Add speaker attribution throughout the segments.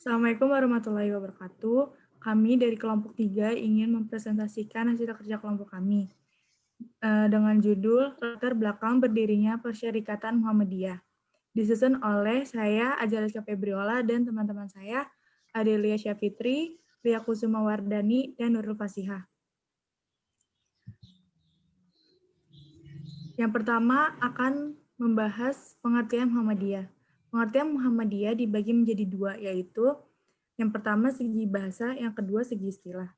Speaker 1: Assalamualaikum warahmatullahi wabarakatuh. Kami dari kelompok 3 ingin mempresentasikan hasil kerja kelompok kami dengan judul Latar Belakang Berdirinya Persyarikatan Muhammadiyah. Disusun oleh saya, Ajaliska Febriola, dan teman-teman saya, Adelia Syafitri, Lia Kusuma Wardani, dan Nurul Fasihah. Yang pertama akan membahas pengertian Muhammadiyah. Pengertian Muhammadiyah dibagi menjadi dua, yaitu yang pertama segi bahasa, yang kedua segi istilah.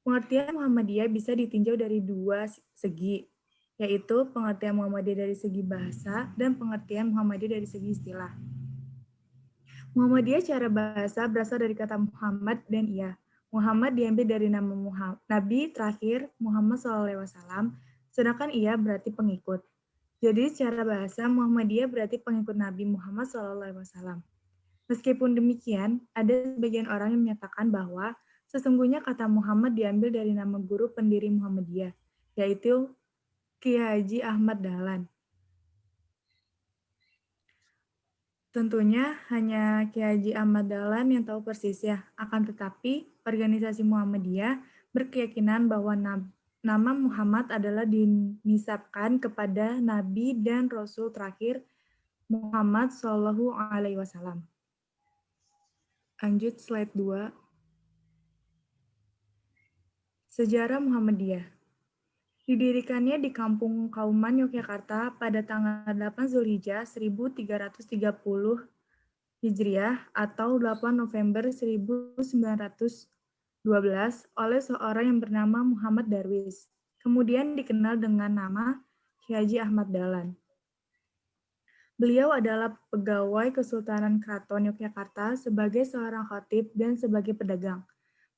Speaker 1: Pengertian Muhammadiyah bisa ditinjau dari dua segi, yaitu pengertian Muhammadiyah dari segi bahasa dan pengertian Muhammadiyah dari segi istilah. Muhammadiyah secara bahasa berasal dari kata Muhammad dan ia. Muhammad diambil dari nama Nabi terakhir Muhammad SAW, sedangkan ia berarti pengikut. Jadi secara bahasa Muhammadiyah berarti pengikut Nabi Muhammad SAW. Meskipun demikian, ada sebagian orang yang menyatakan bahwa sesungguhnya kata Muhammad diambil dari nama guru pendiri Muhammadiyah, yaitu Ki Haji Ahmad Dahlan. Tentunya hanya Ki Haji Ahmad Dahlan yang tahu persisnya, akan tetapi organisasi Muhammadiyah berkeyakinan bahwa nama Muhammad adalah dinisabkan kepada Nabi dan Rasul terakhir Muhammad Shallallahu Alaihi Wasallam. Lanjut slide 2. Sejarah Muhammadiyah. Didirikannya di Kampung Kauman, Yogyakarta pada tanggal 8 Zulhijjah 1330 Hijriah atau 8 November 1912 oleh seorang yang bernama Muhammad Darwis. Kemudian dikenal dengan nama Ki Haji Ahmad Dahlan. Beliau adalah pegawai Kesultanan Keraton Yogyakarta sebagai seorang khatib dan sebagai pedagang.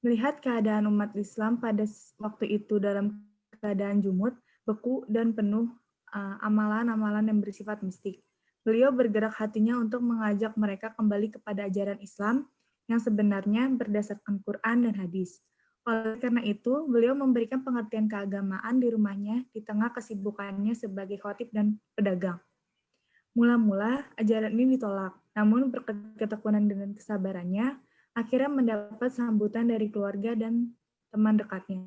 Speaker 1: Melihat keadaan umat Islam pada waktu itu dalam keadaan jumud, beku, dan penuh amalan-amalan yang bersifat mistik, beliau bergerak hatinya untuk mengajak mereka kembali kepada ajaran Islam yang sebenarnya berdasarkan Quran dan hadis. Oleh karena itu, beliau memberikan pengertian keagamaan di rumahnya di tengah kesibukannya sebagai khatib dan pedagang. Mula-mula, ajaran ini ditolak, namun berkat ketekunan dan kesabarannya, akhirnya mendapat sambutan dari keluarga dan teman dekatnya.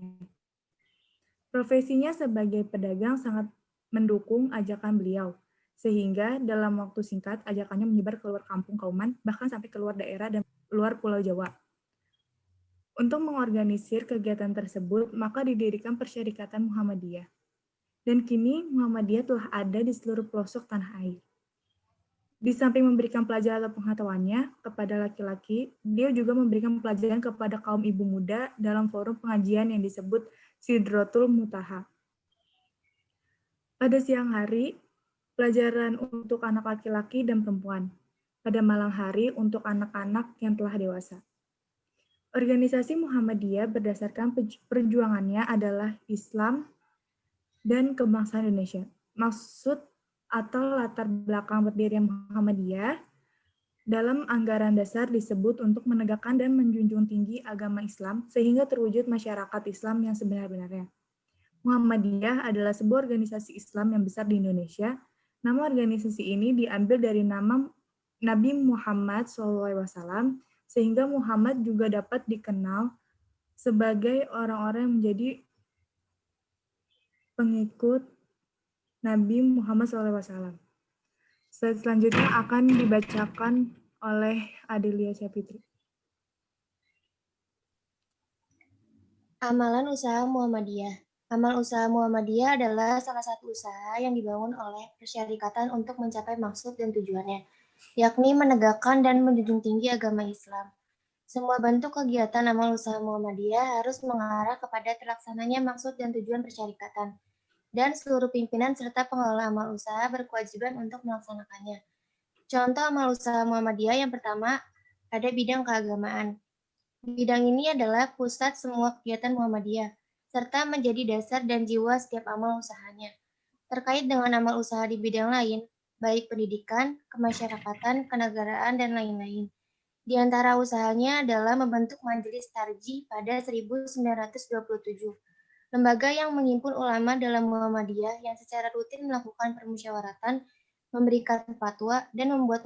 Speaker 1: Profesinya sebagai pedagang sangat mendukung ajakan beliau, sehingga dalam waktu singkat ajakannya menyebar keluar kampung Kauman, bahkan sampai keluar daerah dan luar Pulau Jawa. Untuk mengorganisir kegiatan tersebut, maka didirikan Persyarikatan Muhammadiyah. Dan kini Muhammadiyah telah ada di seluruh pelosok tanah air. Di samping memberikan pelajaran atau pengetahuannya kepada laki-laki, dia juga memberikan pelajaran kepada kaum ibu muda dalam forum pengajian yang disebut Sidratul Muntaha. Pada siang hari, pelajaran untuk anak laki-laki dan perempuan. Pada malam hari untuk anak-anak yang telah dewasa. Organisasi Muhammadiyah berdasarkan perjuangannya adalah Islam dan kebangsaan Indonesia. Maksud atau latar belakang berdirinya Muhammadiyah dalam anggaran dasar disebut untuk menegakkan dan menjunjung tinggi agama Islam sehingga terwujud masyarakat Islam yang sebenar-benarnya. Muhammadiyah adalah sebuah organisasi Islam yang besar di Indonesia. Nama organisasi ini diambil dari nama Nabi Muhammad SAW, sehingga Muhammad juga dapat dikenal sebagai orang-orang yang menjadi pengikut Nabi Muhammad SAW. Slide selanjutnya akan dibacakan oleh Adelia Syafitri.
Speaker 2: Amalan usaha Muhammadiyah. Amal usaha Muhammadiyah adalah salah satu usaha yang dibangun oleh persyarikatan untuk mencapai maksud dan tujuannya, yakni menegakkan dan menjunjung tinggi agama Islam. Semua bentuk kegiatan amal usaha Muhammadiyah harus mengarah kepada terlaksananya maksud dan tujuan persyarikatan, dan seluruh pimpinan serta pengelola amal usaha berkewajiban untuk melaksanakannya. Contoh amal usaha Muhammadiyah yang pertama, ada bidang keagamaan. Bidang ini adalah pusat semua kegiatan Muhammadiyah, serta menjadi dasar dan jiwa setiap amal usahanya. Terkait dengan amal usaha di bidang lain, baik pendidikan, kemasyarakatan, kenegaraan, dan lain-lain. Di antara usahanya adalah membentuk Majelis Tarjih pada 1927, lembaga yang menghimpun ulama dalam Muhammadiyah yang secara rutin melakukan permusyawaratan, memberikan fatwa, dan membuat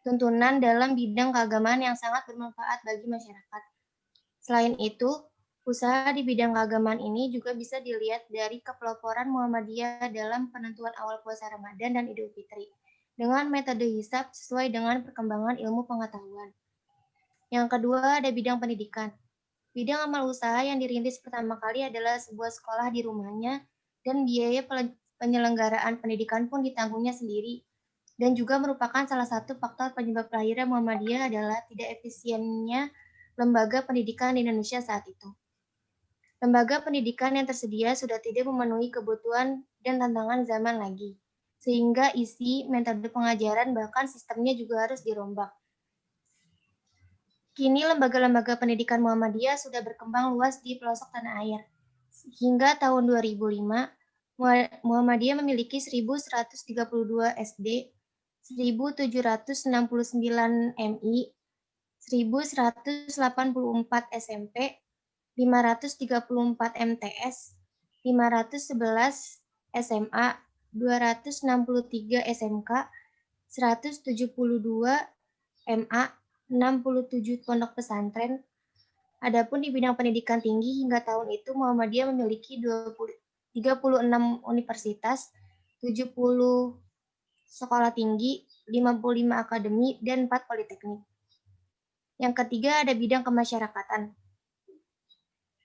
Speaker 2: tuntunan dalam bidang keagamaan yang sangat bermanfaat bagi masyarakat. Selain itu, usaha di bidang keagamaan ini juga bisa dilihat dari kepeloporan Muhammadiyah dalam penentuan awal puasa Ramadan dan Idul Fitri, dengan metode hisab sesuai dengan perkembangan ilmu pengetahuan. Yang kedua, ada bidang pendidikan. Bidang amal usaha yang dirintis pertama kali adalah sebuah sekolah di rumahnya, dan biaya penyelenggaraan pendidikan pun ditanggungnya sendiri, dan juga merupakan salah satu faktor penyebab lahirnya Muhammadiyah adalah tidak efisiennya lembaga pendidikan di Indonesia saat itu. Lembaga pendidikan yang tersedia sudah tidak memenuhi kebutuhan dan tantangan zaman lagi, sehingga isi, metode pengajaran, bahkan sistemnya juga harus dirombak. Kini lembaga-lembaga pendidikan Muhammadiyah sudah berkembang luas di pelosok tanah air. Hingga tahun 2005, Muhammadiyah memiliki 1.132 SD, 1.769 MI, 1.184 SMP, 534 MTS, 511 SMA, 263 SMK, 172 MA, 67 pondok pesantren. Adapun di bidang pendidikan tinggi hingga tahun itu Muhammadiyah memiliki 36 universitas, 70 sekolah tinggi, 55 akademi, dan 4 politeknik. Yang ketiga ada bidang kemasyarakatan.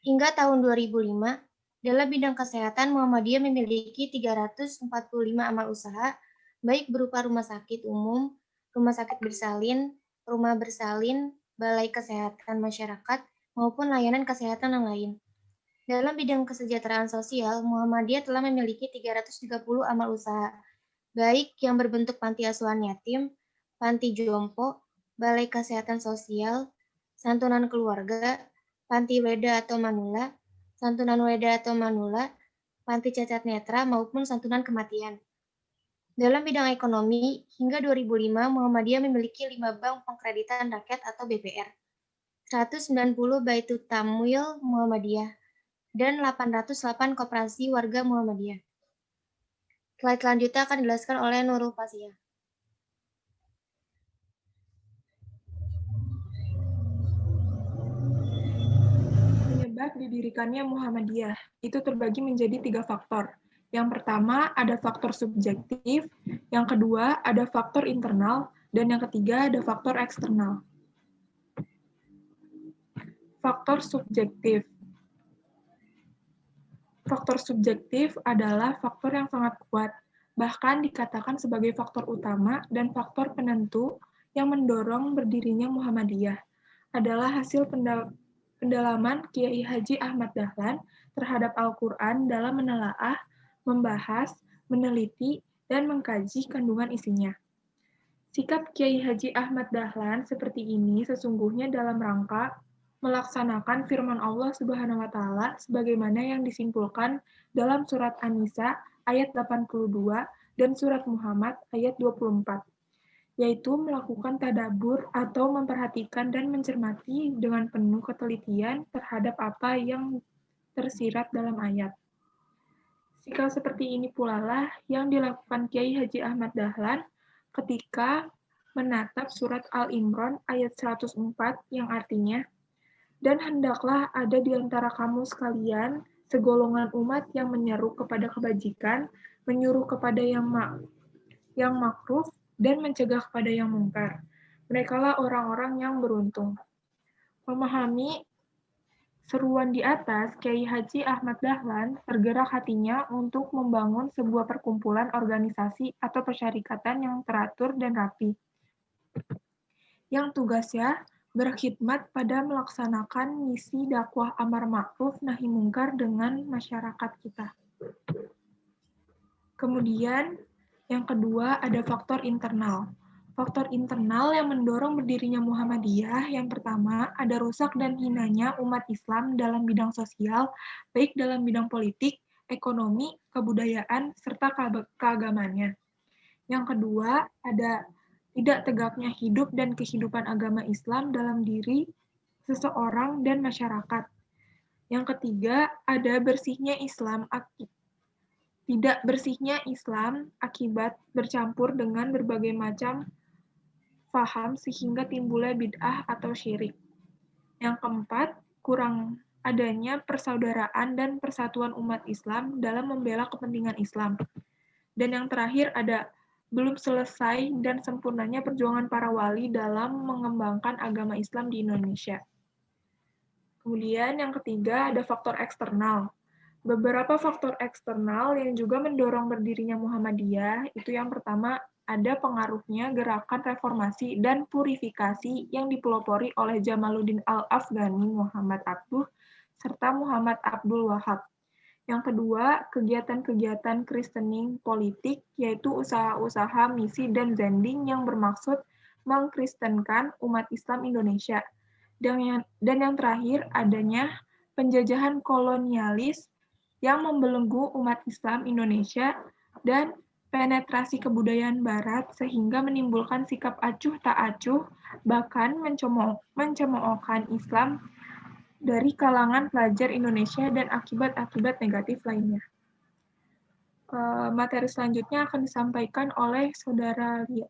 Speaker 2: Hingga tahun 2005, dalam bidang kesehatan Muhammadiyah memiliki 345 amal usaha, baik berupa rumah sakit umum, rumah sakit bersalin, rumah bersalin, balai kesehatan masyarakat, maupun layanan kesehatan yang lain. Dalam bidang kesejahteraan sosial, Muhammadiyah telah memiliki 330 amal usaha, baik yang berbentuk panti asuhan yatim, panti jompo, balai kesehatan sosial, santunan keluarga, panti weda atau manula, santunan weda atau manula, panti cacat netra, maupun santunan kematian. Dalam bidang ekonomi, hingga 2005, Muhammadiyah memiliki 5 bank pengkreditan rakyat atau BPR, 190 Baitul Tamwil Muhammadiyah, dan 808 koperasi warga Muhammadiyah. Slide selanjutnya akan dijelaskan oleh Nurul Fasiyah.
Speaker 1: Penyebab didirikannya Muhammadiyah itu terbagi menjadi 3 faktor. Yang pertama ada faktor subjektif, yang kedua ada faktor internal, dan yang ketiga ada faktor eksternal. Faktor subjektif. Faktor subjektif adalah faktor yang sangat kuat, bahkan dikatakan sebagai faktor utama dan faktor penentu yang mendorong berdirinya Muhammadiyah. Adalah hasil pendalaman Kiai Haji Ahmad Dahlan terhadap Al-Quran dalam menelaah, membahas, meneliti, dan mengkaji kandungan isinya. Sikap Kiai Haji Ahmad Dahlan seperti ini sesungguhnya dalam rangka melaksanakan firman Allah Subhanahu wa taala sebagaimana yang disimpulkan dalam surat An-Nisa ayat 82 dan surat Muhammad ayat 24, yaitu melakukan tadabbur atau memperhatikan dan mencermati dengan penuh ketelitian terhadap apa yang tersirat dalam ayat. Sikap seperti ini pula lah yang dilakukan Kiai Haji Ahmad Dahlan ketika menatap surat Al-Imran ayat 104 yang artinya, dan hendaklah ada di antara kamu sekalian segolongan umat yang menyeru kepada kebajikan, menyuruh kepada yang makruf, dan mencegah kepada yang mungkar. Merekalah orang-orang yang beruntung. Memahami seruan di atas, Kiai Haji Ahmad Dahlan tergerak hatinya untuk membangun sebuah perkumpulan organisasi atau persyarikatan yang teratur dan rapi, yang tugasnya berkhidmat pada melaksanakan misi dakwah amar ma'ruf nahi mungkar dengan masyarakat kita. Kemudian, yang kedua ada faktor internal. Faktor internal yang mendorong berdirinya Muhammadiyah, yang pertama ada rusak dan hinanya umat Islam dalam bidang sosial, baik dalam bidang politik, ekonomi, kebudayaan, serta keagamaannya. Yang kedua ada tidak tegaknya hidup dan kehidupan agama Islam dalam diri seseorang dan masyarakat. Yang ketiga ada tidak bersihnya Islam akibat bercampur dengan berbagai macam
Speaker 3: faham sehingga timbulnya bid'ah atau syirik. Yang keempat, kurang adanya persaudaraan dan persatuan umat Islam dalam membela kepentingan Islam. Dan yang terakhir ada belum selesai dan sempurnanya perjuangan para wali dalam mengembangkan agama Islam di Indonesia. Kemudian yang ketiga ada faktor eksternal. Beberapa faktor eksternal yang juga mendorong berdirinya Muhammadiyah itu yang pertama ada pengaruhnya gerakan reformasi dan purifikasi yang dipelopori oleh Jamaluddin Al-Afghani, Muhammad Abduh, serta Muhammad Abdul Wahab. Yang kedua, kegiatan-kegiatan kristening politik, yaitu usaha-usaha misi dan zending yang bermaksud mengkristenkan umat Islam Indonesia. Dan yang terakhir, adanya penjajahan kolonialis yang membelenggu umat Islam Indonesia dan penetrasi kebudayaan Barat sehingga menimbulkan sikap acuh tak acuh, bahkan mencemoohkan Islam dari kalangan pelajar Indonesia dan akibat-akibat negatif lainnya. Materi selanjutnya akan disampaikan oleh Saudara Lia.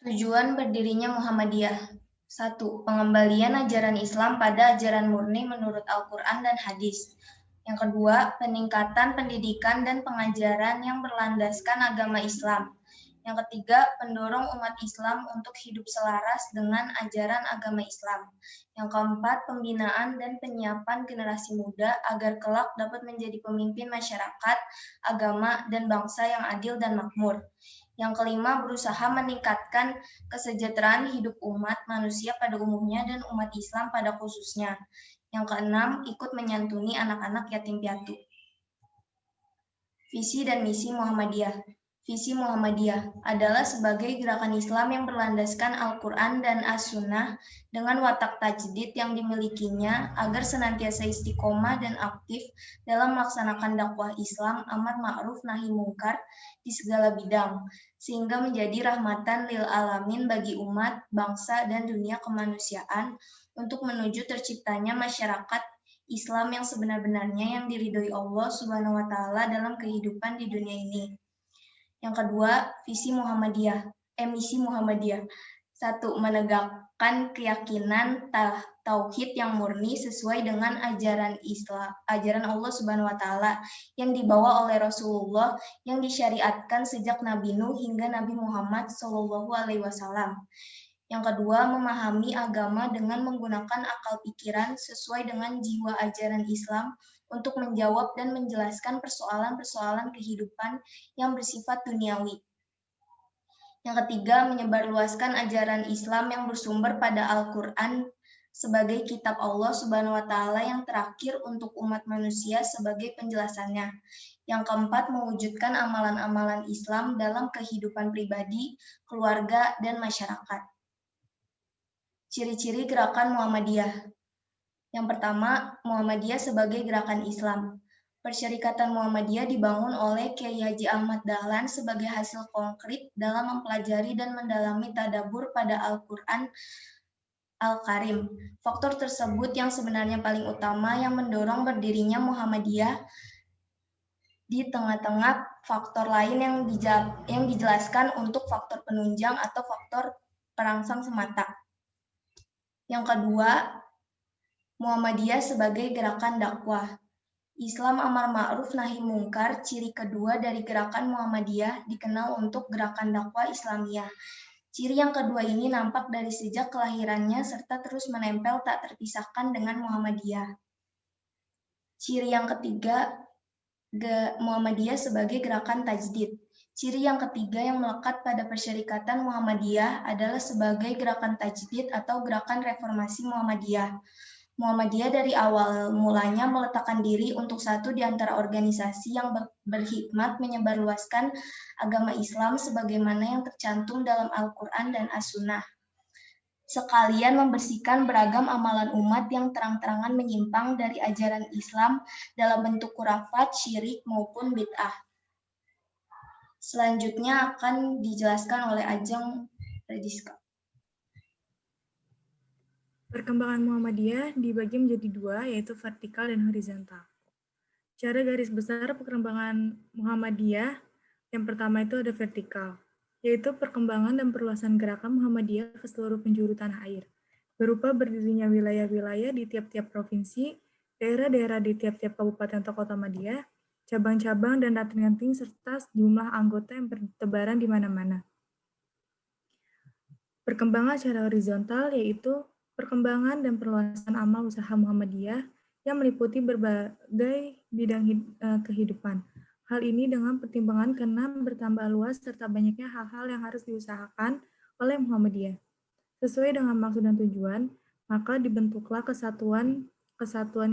Speaker 2: Tujuan berdirinya Muhammadiyah. 1. Pengembalian ajaran Islam pada ajaran murni menurut Al-Quran dan Hadis. Yang kedua, peningkatan pendidikan dan pengajaran yang berlandaskan agama Islam. Yang ketiga, pendorong umat Islam untuk hidup selaras dengan ajaran agama Islam. Yang keempat, pembinaan dan penyiapan generasi muda agar kelak dapat menjadi pemimpin masyarakat, agama, dan bangsa yang adil dan makmur. Yang kelima, berusaha meningkatkan kesejahteraan hidup umat manusia pada umumnya dan umat Islam pada khususnya. Yang keenam, ikut menyantuni anak-anak yatim piatu. Visi dan misi Muhammadiyah. Visi Muhammadiyah adalah sebagai gerakan Islam yang berlandaskan Al-Quran dan As-Sunnah dengan watak tajdid yang dimilikinya agar senantiasa istiqomah dan aktif dalam melaksanakan dakwah Islam amar ma'ruf nahi mungkar di segala bidang, sehingga menjadi rahmatan lil alamin bagi umat, bangsa, dan dunia kemanusiaan untuk menuju terciptanya masyarakat Islam yang sebenar-benarnya yang diridhoi Allah Subhanahu wa Ta'ala dalam kehidupan di dunia ini. Yang kedua, misi Muhammadiyah. 1. Menegakkan keyakinan tauhid yang murni sesuai dengan ajaran Islam, ajaran Allah Subhanahu wa Ta'ala yang dibawa oleh Rasulullah yang disyariatkan sejak Nabi Nuh hingga Nabi Muhammad SAW. Yang kedua, memahami agama dengan menggunakan akal pikiran sesuai dengan jiwa ajaran Islam untuk menjawab dan menjelaskan persoalan-persoalan kehidupan yang bersifat duniawi. Yang ketiga, menyebarluaskan ajaran Islam yang bersumber pada Al-Quran sebagai kitab Allah Subhanahu wa Ta'ala yang terakhir untuk umat manusia sebagai penjelasannya. Yang keempat, mewujudkan amalan-amalan Islam dalam kehidupan pribadi, keluarga, dan masyarakat. Ciri-ciri gerakan Muhammadiyah. Yang pertama, Muhammadiyah sebagai gerakan Islam. Persyarikatan Muhammadiyah dibangun oleh Kiai Haji Ahmad Dahlan sebagai hasil konkret dalam mempelajari dan mendalami tadabbur pada Al-Quran Al-Karim. Faktor tersebut yang sebenarnya paling utama yang mendorong berdirinya Muhammadiyah di tengah-tengah faktor lain yang dijelaskan untuk faktor penunjang atau faktor perangsang semata. Yang kedua, Muhammadiyah sebagai gerakan dakwah. Islam amar ma'ruf nahi mungkar, ciri kedua dari gerakan Muhammadiyah dikenal untuk gerakan dakwah Islamiyah. Ciri yang kedua ini nampak dari sejak kelahirannya serta terus menempel tak terpisahkan dengan Muhammadiyah. Ciri yang ketiga, Muhammadiyah sebagai gerakan tajdid. Ciri yang ketiga yang melekat pada persyarikatan Muhammadiyah adalah sebagai gerakan tajdid atau gerakan reformasi Muhammadiyah. Muhammadiyah dari awal mulanya meletakkan diri untuk satu di antara organisasi yang berhikmat menyebarluaskan agama Islam sebagaimana yang tercantum dalam Al-Quran dan As-Sunnah. Sekalian membersihkan beragam amalan umat yang terang-terangan menyimpang dari ajaran Islam dalam bentuk khurafat, syirik, maupun bid'ah. Selanjutnya akan dijelaskan oleh Ajeng Rediska.
Speaker 1: Perkembangan Muhammadiyah dibagi menjadi dua, yaitu vertikal dan horizontal. Cara garis besar perkembangan Muhammadiyah, yang pertama itu ada vertikal. yaitu perkembangan dan perluasan gerakan Muhammadiyah ke seluruh penjuru tanah air, berupa berdirinya wilayah-wilayah di tiap-tiap provinsi, daerah-daerah di tiap-tiap kabupaten atau kota Madiyah, cabang-cabang dan ranting-ranting, serta jumlah anggota yang bertebaran di mana-mana. Perkembangan secara horizontal yaitu perkembangan dan perluasan amal usaha Muhammadiyah yang meliputi berbagai bidang kehidupan. Hal ini dengan pertimbangan karena bertambah luas serta banyaknya hal-hal yang harus diusahakan oleh Muhammadiyah. Sesuai dengan maksud dan tujuan, maka dibentuklah kesatuan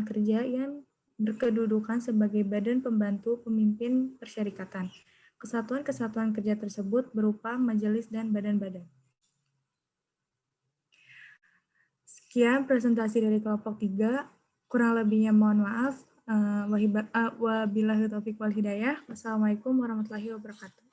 Speaker 1: kerja yang berkedudukan sebagai badan pembantu pemimpin persyarikatan. Kesatuan-kesatuan kerja tersebut berupa majelis dan badan-badan. Sekian presentasi dari kelompok 3. Kurang lebihnya mohon maaf. Wabillahi taufiq wal hidayah. Wassalamualaikum warahmatullahi wabarakatuh.